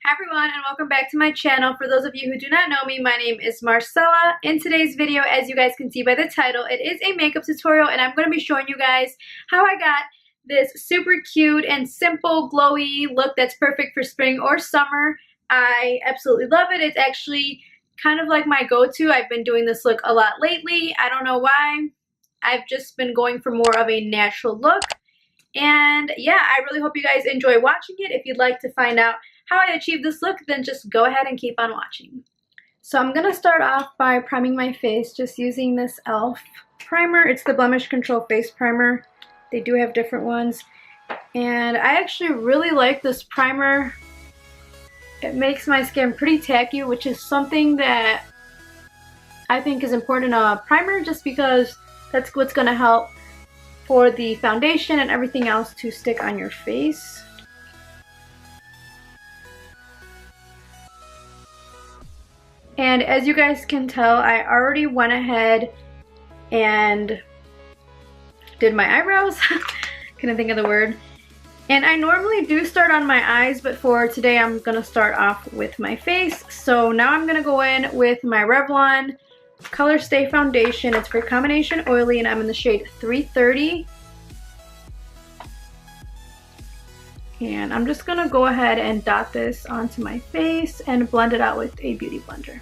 Hi everyone, and welcome back to my channel. For those of you who do not know me, my name is Marcella. In today's video, as you guys can see by the title, it is a makeup tutorial, and I'm going to be showing you guys how I got this super cute and simple glowy look that's perfect for spring or summer. I absolutely love it. It's actually kind of like my go-to. I've been doing this look a lot lately. I don't know why. I've just been going for more of a natural look. And yeah, I really hope you guys enjoy watching it. If you'd like to find out how I achieved this look, then just go ahead and keep on watching. So I'm going to start off by priming my face just using this e.l.f. primer. It's the Blemish Control Face Primer. They do have different ones. And I actually really like this primer. It makes my skin pretty tacky, which is something that I think is important in a primer just because that's what's going to help for the foundation and everything else to stick on your face. And as you guys can tell, I already went ahead and did my eyebrows. Couldn't think of the word. And I normally do start on my eyes, but for today I'm gonna start off with my face. So now I'm gonna go in with my Revlon Color Stay Foundation. It's for combination oily and I'm in the shade 330. And I'm just gonna go ahead and dot this onto my face and blend it out with a beauty blender.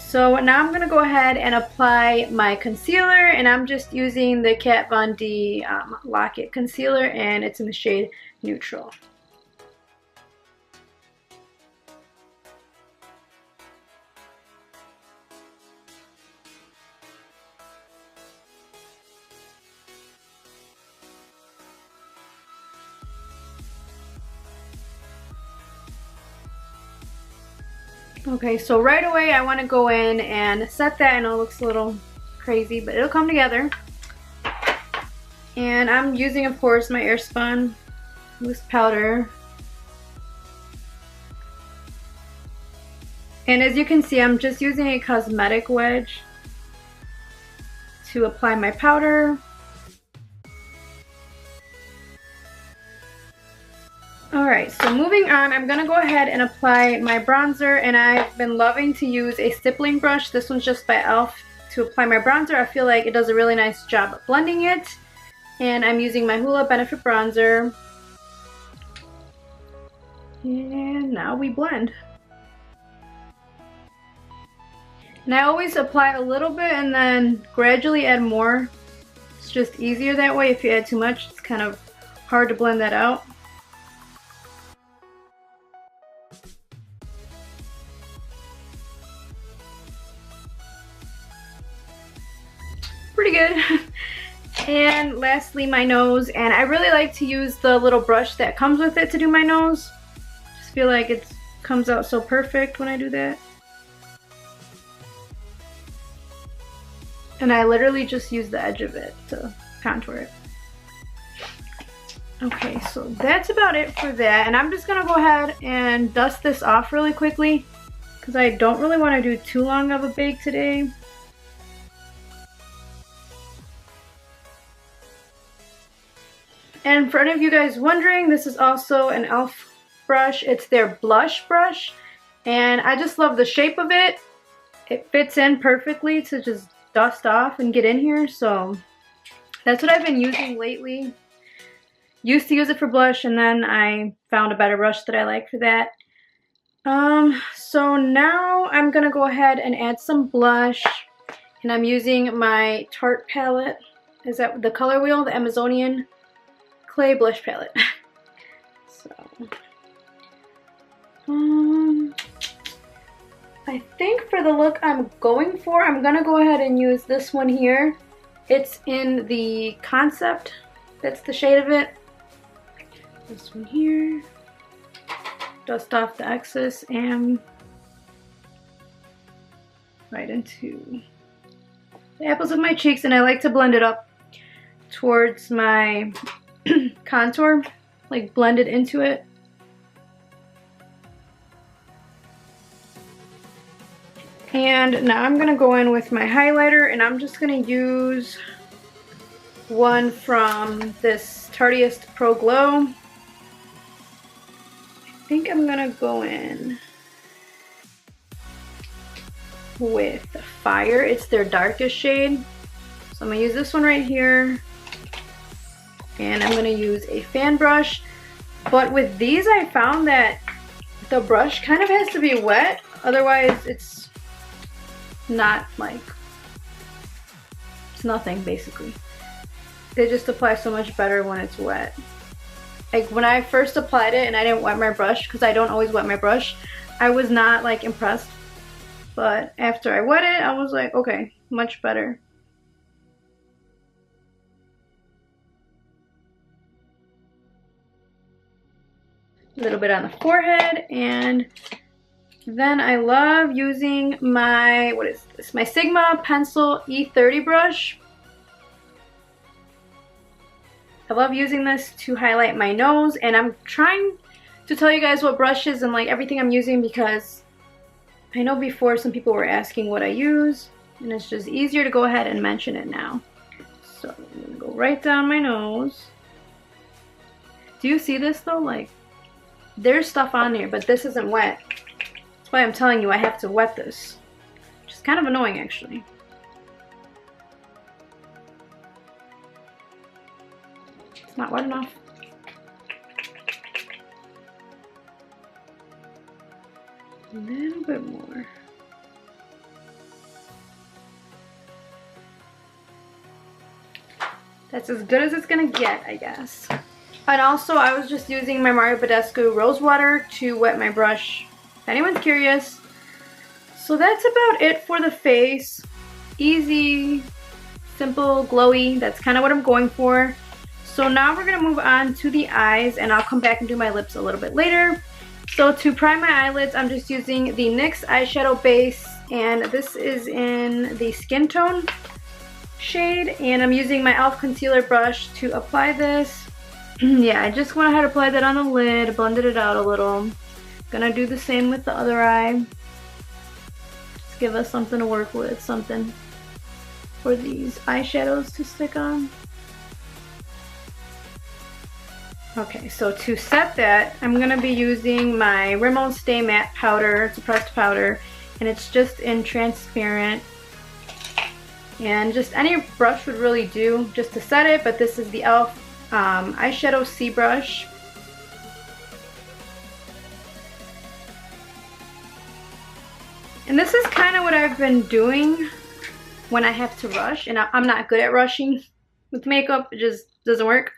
So now I'm going to go ahead and apply my concealer, and I'm just using the Kat Von D Lock-It Concealer, and it's in the shade Neutral. Okay, so right away I want to go in and set that. I know it looks a little crazy, but it'll come together. And I'm using, of course, my airspun loose powder. And as you can see, I'm just using a cosmetic wedge to apply my powder. Alright, so moving on, I'm going to go ahead and apply my bronzer, and I've been loving to use a stippling brush. This one's just by e.l.f. to apply my bronzer. I feel like it does a really nice job of blending it. And I'm using my Hoola Benefit Bronzer. And now we blend. And I always apply a little bit and then gradually add more. It's just easier that way. If you add too much, it's kind of hard to blend that out. Pretty good. And lastly, my nose, and I really like to use the little brush that comes with it to do my nose. Just feel like it comes out so perfect when I do that. And I literally just use the edge of it to contour it. Okay, so that's about it for that, and I'm just gonna go ahead and dust this off really quickly because I don't really want to do too long of a bake today. And for any of you guys wondering, this is also an e.l.f. brush. It's their blush brush. And I just love the shape of it. It fits in perfectly to just dust off and get in here. So that's what I've been using lately. Used to use it for blush, and then I found a better brush that I like for that. So now I'm going to go ahead and add some blush. And I'm using my Tarte palette. Is that the Color Wheel? The Amazonian Clay Blush Palette. So, I think for the look I'm going for, I'm gonna go ahead and use this one here. It's in the Concept. That's the shade of it. This one here. Dust off the excess and right into the apples of my cheeks, and I like to blend it up towards my contour like blended into it. And now I'm gonna go in with my highlighter, and I'm just gonna use one from this Tarteist Pro Glow. I think I'm gonna go in with Fire. It's their darkest shade. So I'm gonna use this one right here. And I'm gonna use a fan brush. But with these, I found that the brush kind of has to be wet. Otherwise, it's not like, it's nothing basically. They just apply so much better when it's wet. Like when I first applied it and I didn't wet my brush, because I don't always wet my brush, I was not like impressed. But after I wet it, I was like, okay, much better. A little bit on the forehead, and then I love using my, what is this? My Sigma Pencil E30 brush. I love using this to highlight my nose, and I'm trying to tell you guys what brushes and like everything I'm using, because I know before some people were asking what I use, and it's just easier to go ahead and mention it now. So I'm gonna go right down my nose. Do you see this though? Like, there's stuff on here, but this isn't wet. That's why I'm telling you I have to wet this. Which is kind of annoying actually. It's not wet enough. A little bit more. That's as good as it's gonna get, I guess. And also, I was just using my Mario Badescu rose water to wet my brush, if anyone's curious. So that's about it for the face. Easy, simple, glowy. That's kind of what I'm going for. So now we're gonna move on to the eyes, and I'll come back and do my lips a little bit later. So to prime my eyelids, I'm just using the NYX eyeshadow base, and this is in the Skin Tone shade, and I'm using my e.l.f. concealer brush to apply this. Yeah, I just went ahead and applied that on the lid, blended it out a little. Gonna do the same with the other eye. Just give us something to work with, something for these eyeshadows to stick on. Okay, so to set that, I'm gonna be using my Rimmel Stay Matte powder. It's a pressed powder, and it's just in transparent. And just any brush would really do just to set it, but this is the e.l.f. Eyeshadow C brush. And this is kind of what I've been doing when I have to rush, and I'm not good at rushing with makeup. It just doesn't work.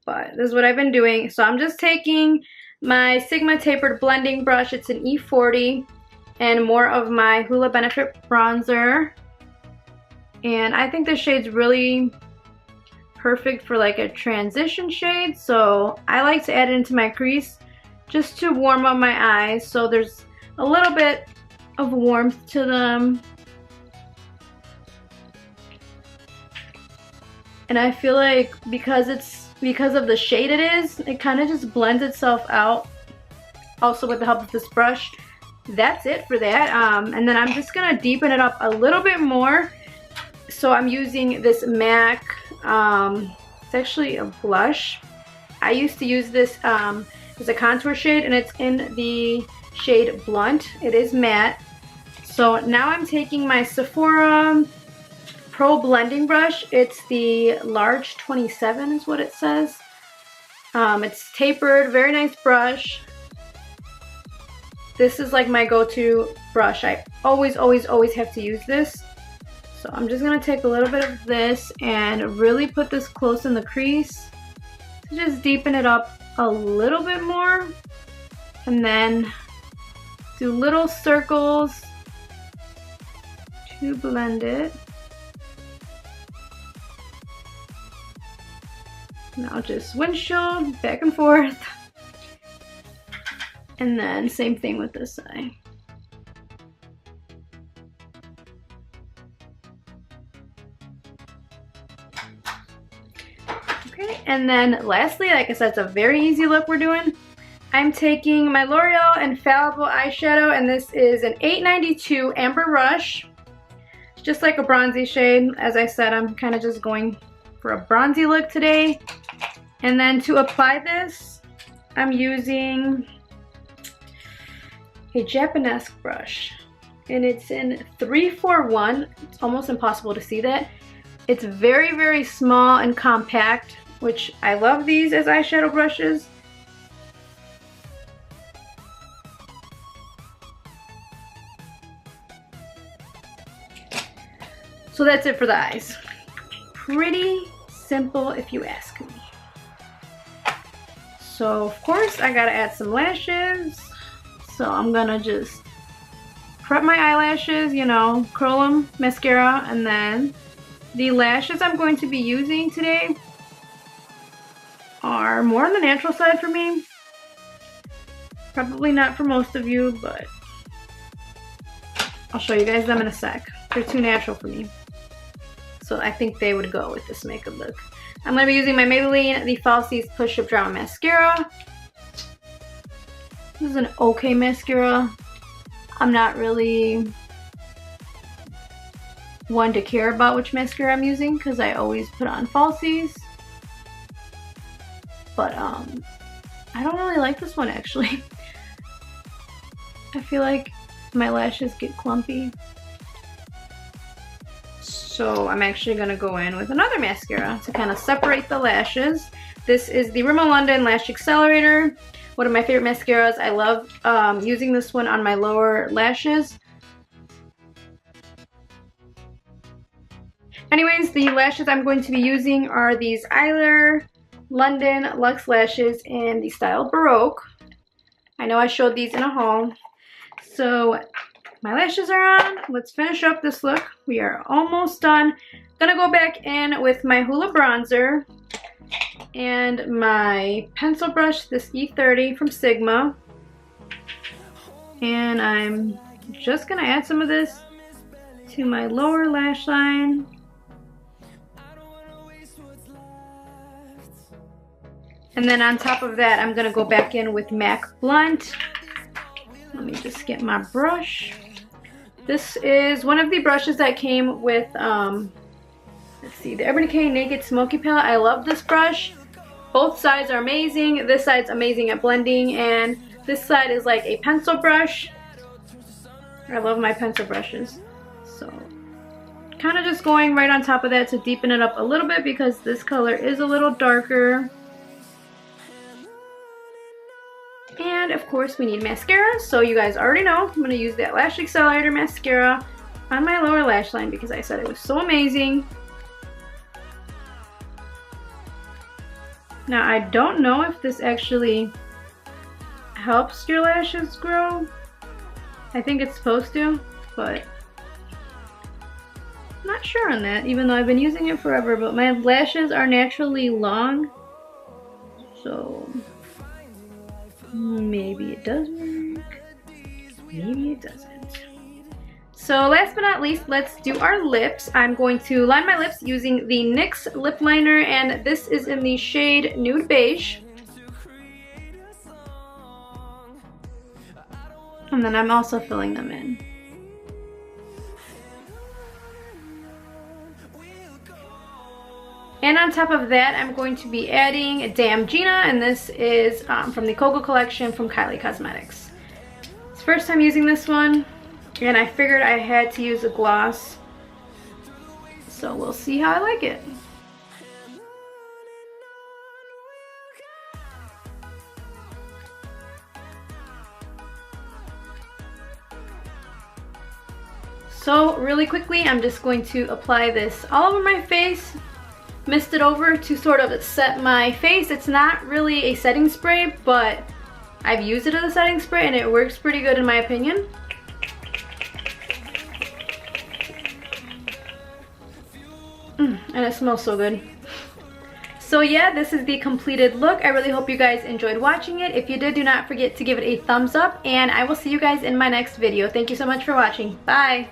But this is what I've been doing. So I'm just taking my Sigma tapered blending brush. It's an E40, and more of my Hoola Benefit bronzer. And I think this shade's really perfect for like a transition shade. So I like to add it into my crease just to warm up my eyes, so there's a little bit of warmth to them. And I feel like because of the shade it is, it kind of just blends itself out. Also with the help of this brush. That's it for that. And then I'm just gonna deepen it up a little bit more. So I'm using this MAC, it's actually a blush. I used to use this as a contour shade, and it's in the shade Blunt. It is matte. So now I'm taking my Sephora Pro blending brush. It's the large 27 is what it says. It's tapered, very nice brush. This is like my go-to brush. I always have to use this. So I'm just gonna take a little bit of this and really put this close in the crease to just deepen it up a little bit more, and then do little circles to blend it. Now just windshield, back and forth. And then same thing with this side. Okay, And then lastly, like I said, it's a very easy look we're doing. I'm taking my L'Oreal Infallible eyeshadow, and this is an 892 Amber Rush. It's just like a bronzy shade. As I said, I'm kind of just going for a bronzy look today. And then to apply this, I'm using a Japanese brush. And it's in 341. It's almost impossible to see that. It's very, very small and compact, which I love these as eyeshadow brushes. So that's it for the eyes. Pretty simple if you ask me. So of course I gotta add some lashes. So I'm gonna just prep my eyelashes, you know, curl them, mascara, and then the lashes I'm going to be using today are more on the natural side for me. Probably not for most of you, but I'll show you guys them in a sec. They're too natural for me. So I think they would go with this makeup look. I'm going to be using my Maybelline, the Falsies Push-Up Drama Mascara. This is an okay mascara. I'm not really one to care about which mascara I'm using because I always put on falsies. But I don't really like this one actually. I feel like my lashes get clumpy. So I'm actually going to go in with another mascara to kind of separate the lashes. This is the Rimmel London Lash Accelerator. One of my favorite mascaras. I love using this one on my lower lashes. Anyways, the lashes I'm going to be using are these Eylure London Luxe lashes in the style Baroque. I know I showed these in a haul. So my lashes are on. Let's finish up this look. We are almost done. Gonna go back in with my Hoola bronzer and my pencil brush, this E30 from Sigma. And I'm just gonna add some of this to my lower lash line. And then on top of that, I'm gonna go back in with MAC Blunt. Let me just get my brush. This is one of the brushes that came with, let's see, the Urban Decay Naked Smoky Palette. I love this brush. Both sides are amazing. This side's amazing at blending, and this side is like a pencil brush. I love my pencil brushes. So, kind of just going right on top of that to deepen it up a little bit because this color is a little darker. And of course we need mascara, so you guys already know I'm going to use that Lash Accelerator mascara on my lower lash line because I said it was so amazing. Now I don't know if this actually helps your lashes grow. I think it's supposed to, but I'm not sure on that, even though I've been using it forever, but my lashes are naturally long, so maybe it does work, maybe it doesn't. So last but not least, let's do our lips. I'm going to line my lips using the NYX lip liner, and this is in the shade Nude Beige. And then I'm also filling them in. And on top of that, I'm going to be adding Damn Gina, and this is from the Coco collection from Kylie Cosmetics. It's first time using this one, and I figured I had to use a gloss, so we'll see how I like it. So really quickly, I'm just going to apply this all over my face. Mist it over to sort of set my face. It's not really a setting spray, but I've used it as a setting spray and it works pretty good in my opinion. And it smells so good. So yeah, this is the completed look. I really hope you guys enjoyed watching it. If you did, do not forget to give it a thumbs up, and I will see you guys in my next video. Thank you so much for watching. Bye!